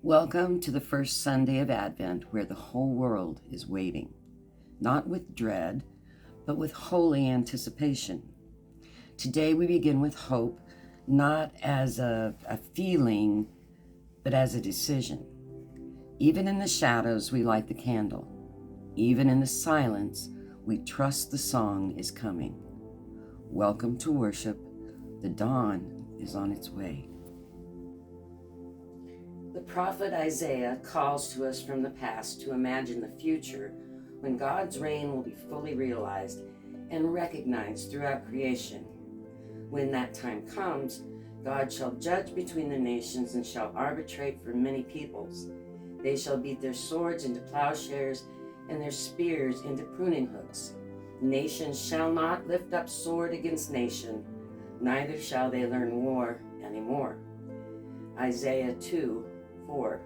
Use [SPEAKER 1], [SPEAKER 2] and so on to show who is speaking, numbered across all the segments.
[SPEAKER 1] Welcome to the first Sunday of Advent, where the whole world is waiting, not with dread, but with holy anticipation. Today we begin with hope, not as a feeling, but as a decision. Even in the shadows, we light the candle. Even in the silence, we trust the song is coming. Welcome to worship. The dawn is on its way. The prophet Isaiah calls to us from the past to imagine the future when God's reign will be fully realized and recognized throughout creation. When that time comes, God shall judge between the nations and shall arbitrate for many peoples. They shall beat their swords into plowshares and their spears into pruning hooks. Nation shall not lift up sword against nation, neither shall they learn war anymore. Isaiah 2:4.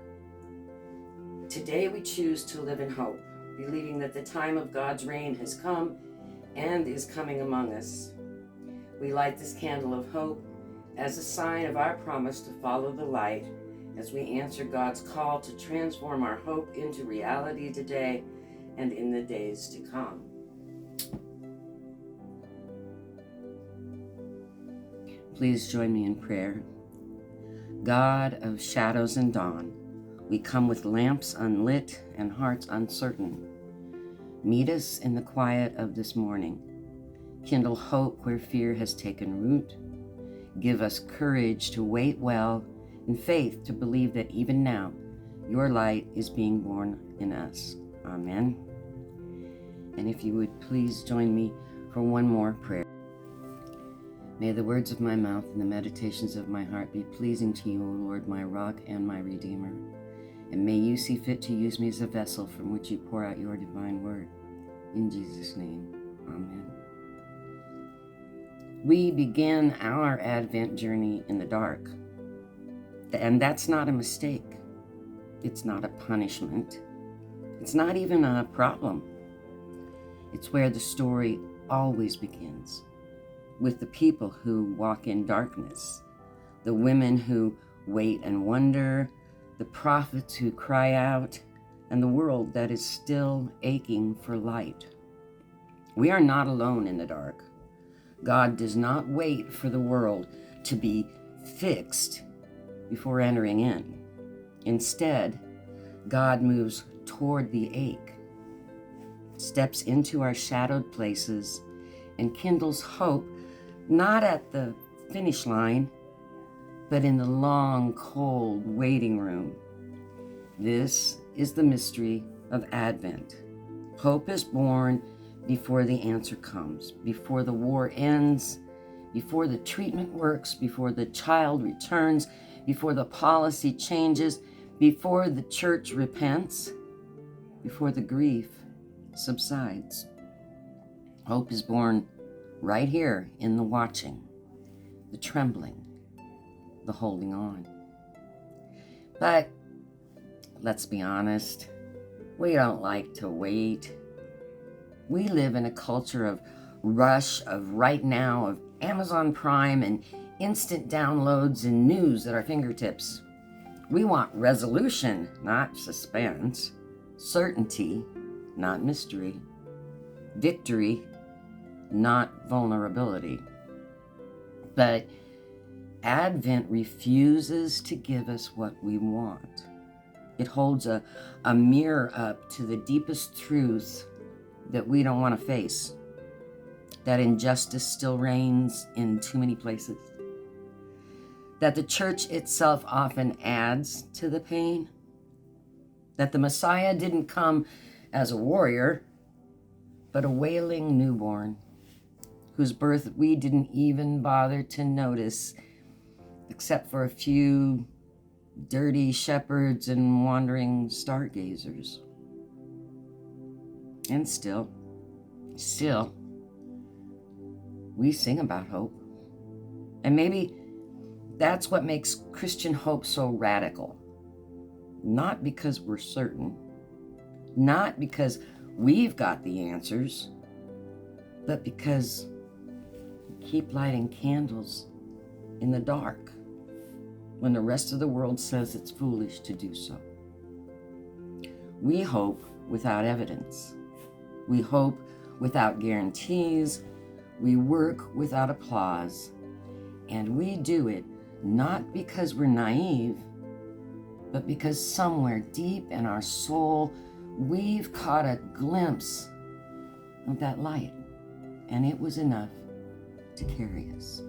[SPEAKER 1] Today we choose to live in hope, believing that the time of God's reign has come and is coming among us. We light this candle of hope as a sign of our promise to follow the light as we answer God's call to transform our hope into reality today and in the days to come. Please join me in prayer. God of shadows and dawn, we come with lamps unlit and hearts uncertain. Meet us in the quiet of this morning. Kindle hope where fear has taken root. Give us courage to wait well and faith to believe that even now your light is being born in us. Amen. And if you would please join me for one more prayer. May the words of my mouth and the meditations of my heart be pleasing to you, O Lord, my rock and my redeemer. And may you see fit to use me as a vessel from which you pour out your divine word. In Jesus' name, amen. We begin our Advent journey in the dark. And that's not a mistake. It's not a punishment. It's not even a problem. It's where the story always begins, with the people who walk in darkness, the women who wait and wonder, the prophets who cry out, and the world that is still aching for light. We are not alone in the dark. God does not wait for the world to be fixed before entering in. Instead, God moves toward the ache, steps into our shadowed places, and kindles hope not at the finish line, but in the long, cold waiting room. This is the mystery of Advent. Hope is born before the answer comes, before the war ends, before the treatment works, before the child returns, before the policy changes, before the church repents, before the grief subsides. Hope is born right here in the watching, the trembling, the holding on. But let's be honest, we don't like to wait. We live in a culture of rush, of right now, of Amazon Prime and instant downloads and news at our fingertips. We want resolution, not suspense, certainty, not mystery, victory, not vulnerability. But Advent refuses to give us what we want. It holds a mirror up to the deepest truths that we don't want to face, that injustice still reigns in too many places, that the church itself often adds to the pain, that the Messiah didn't come as a warrior, but a wailing newborn, whose birth we didn't even bother to notice, except for a few dirty shepherds and wandering stargazers. And still, we sing about hope. And maybe that's what makes Christian hope so radical. Not because we're certain, not because we've got the answers, but because we keep lighting candles in the dark when the rest of the world says it's foolish to do so. We hope without evidence. We hope without guarantees. We work without applause. And we do it not because we're naive, but because somewhere deep in our soul, we've caught a glimpse of that light, and it was enough to carry us.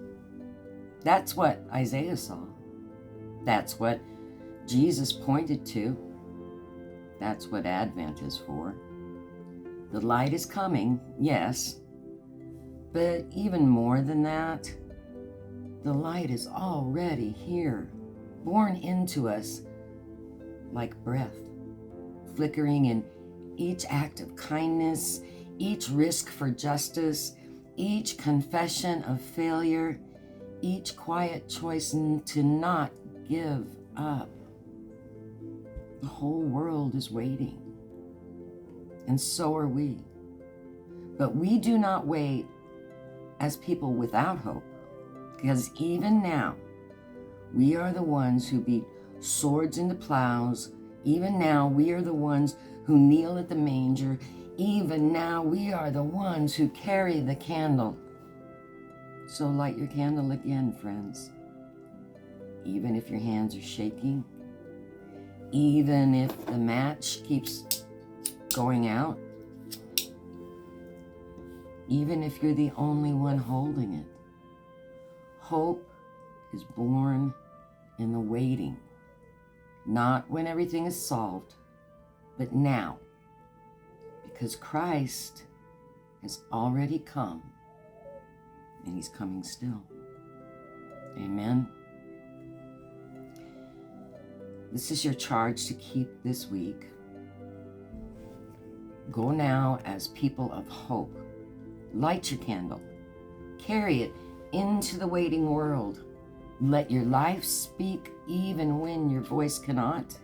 [SPEAKER 1] That's what Isaiah saw. That's what Jesus pointed to. That's what Advent is for. The light is coming, yes, but even more than that, the light is already here, born into us like breath, flickering in each act of kindness, each risk for justice, each confession of failure, each quiet choice to not give up. The whole world is waiting, and so are we. But we do not wait as people without hope, because even now, we are the ones who beat swords into plows. Even now, we are the ones who kneel at the manger. Even now, we are the ones who carry the candle. So light your candle again, friends. Even if your hands are shaking, even if the match keeps going out, even if you're the only one holding it. Hope is born in the waiting, not when everything is solved, but now, because Christ has already come, and he's coming still. Amen. This is your charge to keep this week. Go now as people of hope. Light your candle. Carry it into the waiting world. Let your life speak even when your voice cannot.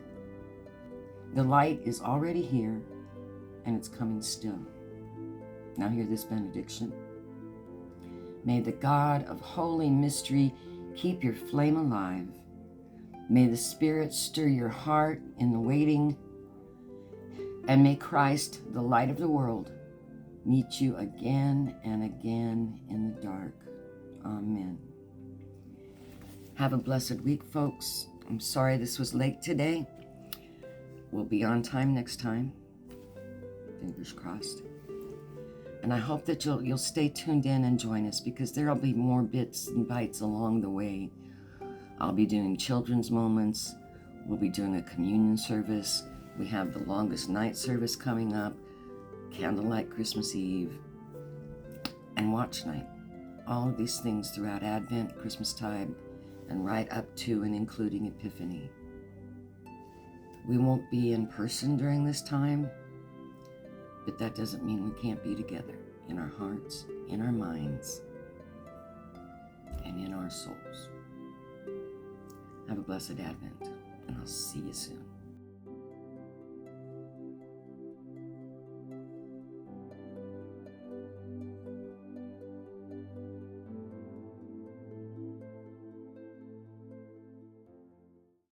[SPEAKER 1] The light is already here, and it's coming still. Now hear this benediction. May the God of holy mystery keep your flame alive. May the Spirit stir your heart in the waiting, and may Christ, the light of the world, meet you again and again in the dark. Amen. Have a blessed week, folks. I'm sorry this was late today. We'll be on time next time. Fingers crossed. And I hope that you'll stay tuned in and join us, because there'll be more bits and bites along the way. I'll be doing children's moments. We'll be doing a communion service. We have the longest night service coming up, candlelight Christmas Eve, and watch night. All of these things throughout Advent, Christmas time, and right up to and including Epiphany. We won't be in person during this time, but that doesn't mean we can't be together in our hearts, in our minds, and in our souls. Have a blessed Advent, and I'll see you soon.